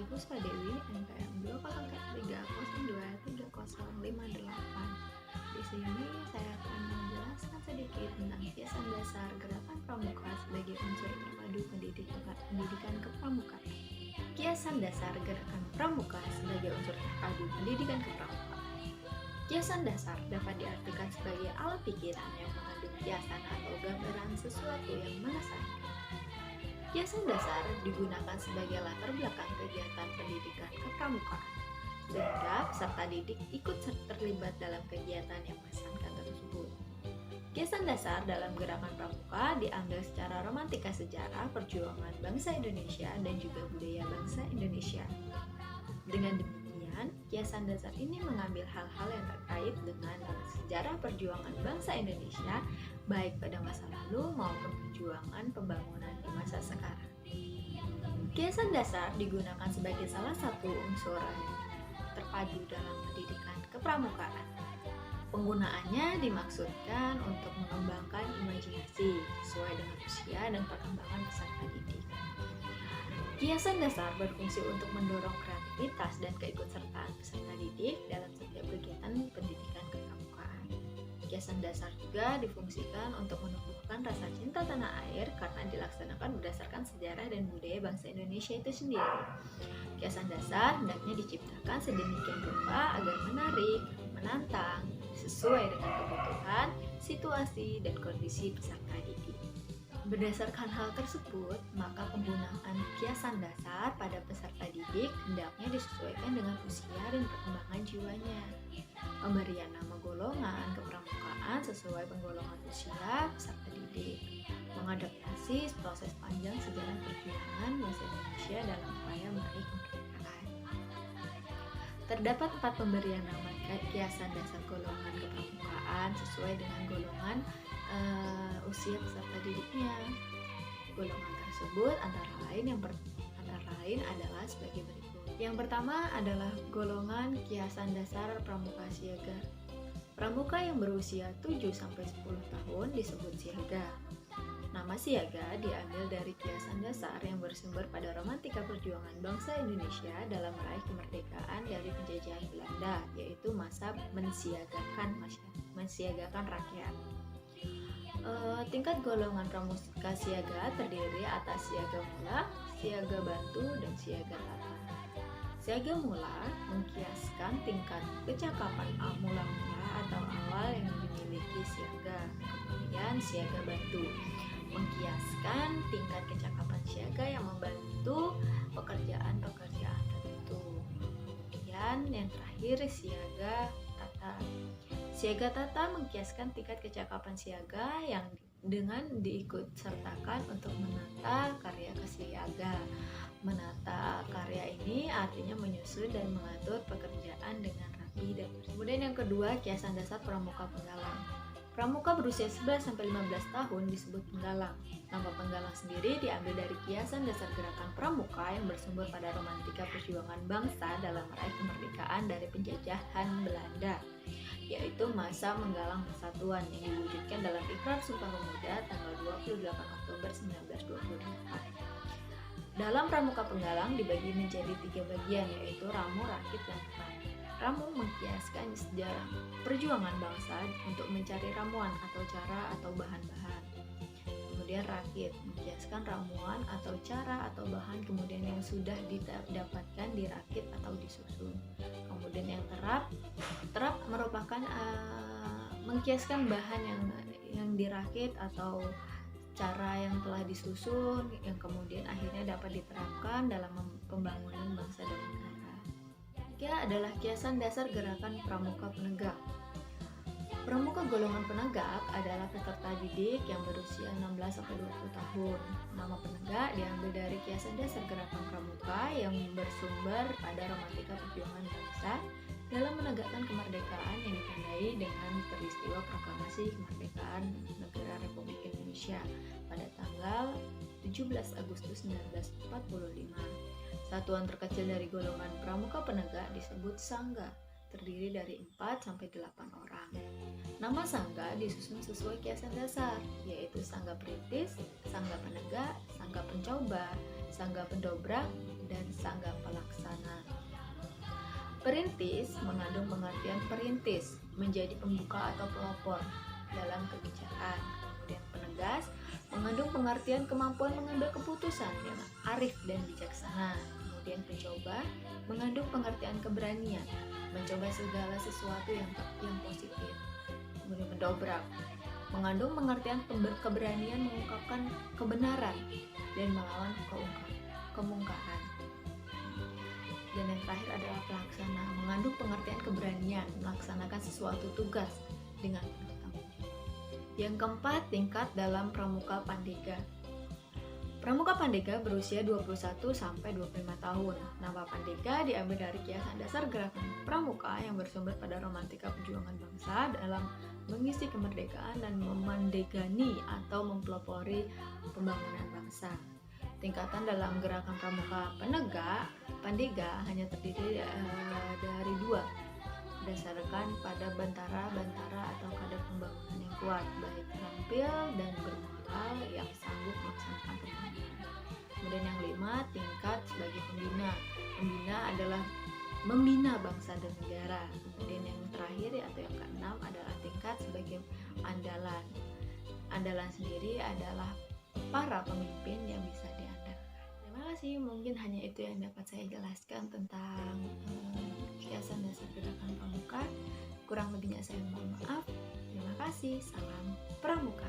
Puspadewi, NPM 2033028. Di sini saya akan menjelaskan sedikit tentang kiasan dasar gerakan pramuka sebagai unsur terpadu pendidikan kepramukaan. Kiasan dasar gerakan pramuka sebagai unsur terpadu pendidikan kepramukaan. Kiasan dasar dapat diartikan sebagai alat pikiran yang mengandung kiasan atau gambaran sesuatu yang mengesankan. Kiasan dasar digunakan sebagai latar belakang kegiatan pendidikan kepramukaan, sehingga peserta didik ikut terlibat dalam kegiatan yang mengesankan tersebut. Kiasan dasar dalam gerakan pramuka diambil secara romantika sejarah perjuangan bangsa Indonesia dan juga budaya bangsa Indonesia. Dengan demikian, kiasan dasar ini mengambil hal-hal yang terkait dengan sejarah perjuangan bangsa Indonesia, baik pada masa lalu maupun perjuangan pembangunan di masa sekarang. Kiasan dasar digunakan sebagai salah satu unsur terpadu dalam pendidikan kepramukaan. Penggunaannya dimaksudkan untuk mengembangkan imajinasi sesuai dengan usia dan perkembangan peserta didik. Kiasan dasar berfungsi untuk mendorong kreativitas dan keikutsertaan peserta didik dalam setiap kegiatan pendidikan kepramukaan. Kiasan dasar juga difungsikan untuk menumbuhkan rasa cinta tanah air karena dilaksanakan berdasarkan sejarah dan budaya bangsa Indonesia itu sendiri. Kiasan dasar hendaknya diciptakan sedemikian rupa agar menarik, menantang, sesuai dengan kebutuhan, situasi, dan kondisi peserta didik. Berdasarkan hal tersebut, maka penggunaan kiasan dasar pada peserta didik hendaknya disesuaikan dengan usia dan perkembangan jiwanya. Pemberian nama golongan kepramukaan sesuai penggolongan usia peserta didik, mengadaptasi proses panjang sejarah perjuangan bangsa Indonesia dalam upaya meraih kemerdekaan. Terdapat 4 pemberian nama kiasan dasar golongan kepramukaan sesuai dengan golongan usia peserta didiknya. Golongan tersebut antara lain adalah sebagai berikut. Yang pertama adalah golongan kiasan dasar pramuka siaga. Pramuka yang berusia 7-10 tahun disebut siaga. Nama siaga diambil dari kiasan dasar yang bersumber pada romantika perjuangan bangsa Indonesia dalam meraih kemerdekaan dari penjajahan Belanda, yaitu masa mensiagakan rakyat. Tingkat golongan pramuka siaga terdiri atas siaga mula, siaga bantu, dan siaga tata. Siaga mula mengkiaskan tingkat kecakapan mula-mula atau awal yang dimiliki siaga. Kemudian siaga bantu mengkiaskan tingkat kecakapan siaga yang membantu pekerjaan-pekerjaan tertentu. Kemudian yang terakhir siaga tata. Siaga tata mengkiaskan tingkat kecakapan siaga yang dengan diikutsertakan untuk menata karya kesiaga. Menata karya ini artinya menyusun dan mengatur pekerjaan dengan rapi dan bersih. Kemudian yang kedua, kiasan dasar pramuka penggalang. Pramuka berusia 11-15 tahun disebut penggalang. Nama penggalang sendiri diambil dari kiasan dasar gerakan pramuka yang bersumber pada romantika perjuangan bangsa dalam meraih kemerdekaan dari penjajahan Belanda, yaitu masa menggalang persatuan yang diwujudkan dalam Ikrar Sumpah Pemuda tanggal 28 Oktober 1928. Dalam pramuka penggalang dibagi menjadi 3 bagian, yaitu ramu, rakit, dan perang. Ramu mengkiaskan sejarah perjuangan bangsa untuk mencari ramuan atau cara atau bahan-bahan. Kemudian rakit mengkiaskan ramuan atau cara atau bahan kemudian yang sudah didapatkan dirakit atau disusun. Kemudian yang terap merupakan mengkiaskan bahan yang dirakit atau cara yang telah disusun yang kemudian akhirnya dapat diterapkan dalam pembangunan bangsa dan negara. Ketiga adalah kiasan dasar gerakan pramuka penegak. Pramuka golongan penegak adalah peserta didik yang berusia 16-20 tahun. Nama penegak diambil dari kiasan dasar gerakan pramuka yang bersumber pada romantika perjuangan bangsa dalam menegakkan kemerdekaan yang ditandai dengan peristiwa proklamasi kemerdekaan negara Republik Indonesia pada tanggal 17 Agustus 1945. Satuan terkecil dari golongan pramuka penegak disebut sangga, terdiri dari 4-8 orang. Nama sangga disusun sesuai kiasan dasar, yaitu sangga perintis, sangga penegak, sangga pencoba, sangga pendobrak, dan sangga pelaksana. Perintis mengandung pengertian perintis, menjadi pembuka atau pelopor dalam kebijakan. Kemudian penegas mengandung pengertian kemampuan mengambil keputusan yang arif dan bijaksana. Kemudian pencoba mengandung pengertian keberanian, mencoba segala sesuatu yang positif. Kemudian mendobrak mengandung pengertian keberanian mengungkapkan kebenaran dan melawan kemungkaran. Dan yang terakhir adalah pelaksana, mengandung pengertian keberanian melaksanakan sesuatu tugas dengan penuh tanggung jawab. Yang keempat, tingkat dalam Pramuka Pandega. Pramuka Pandega berusia 21 sampai 25 tahun. Nama Pandega diambil dari kiasan dasar gerakan pramuka yang bersumber pada romantika perjuangan bangsa dalam mengisi kemerdekaan dan memandegani atau mempelopori pembangunan bangsa. Tingkatan dalam gerakan pramuka Pandega hanya terdiri dari dua, berdasarkan pada bantara atau kader pembangunan yang kuat, baik terampil dan bermoral yang sanggup melaksanakan pembangunan. Kemudian yang 5, tingkat sebagai pembina. Pembina adalah membina bangsa dan negara. Kemudian yang terakhir atau yang ke-6 adalah tingkat sebagai andalan. Andalan sendiri adalah para pemimpin yang bisa diandalkan. Terima kasih, mungkin hanya itu yang dapat saya jelaskan tentang kiasan dasar gerakan pramuka. Kurang lebihnya saya mohon maaf. Terima kasih, salam pramuka.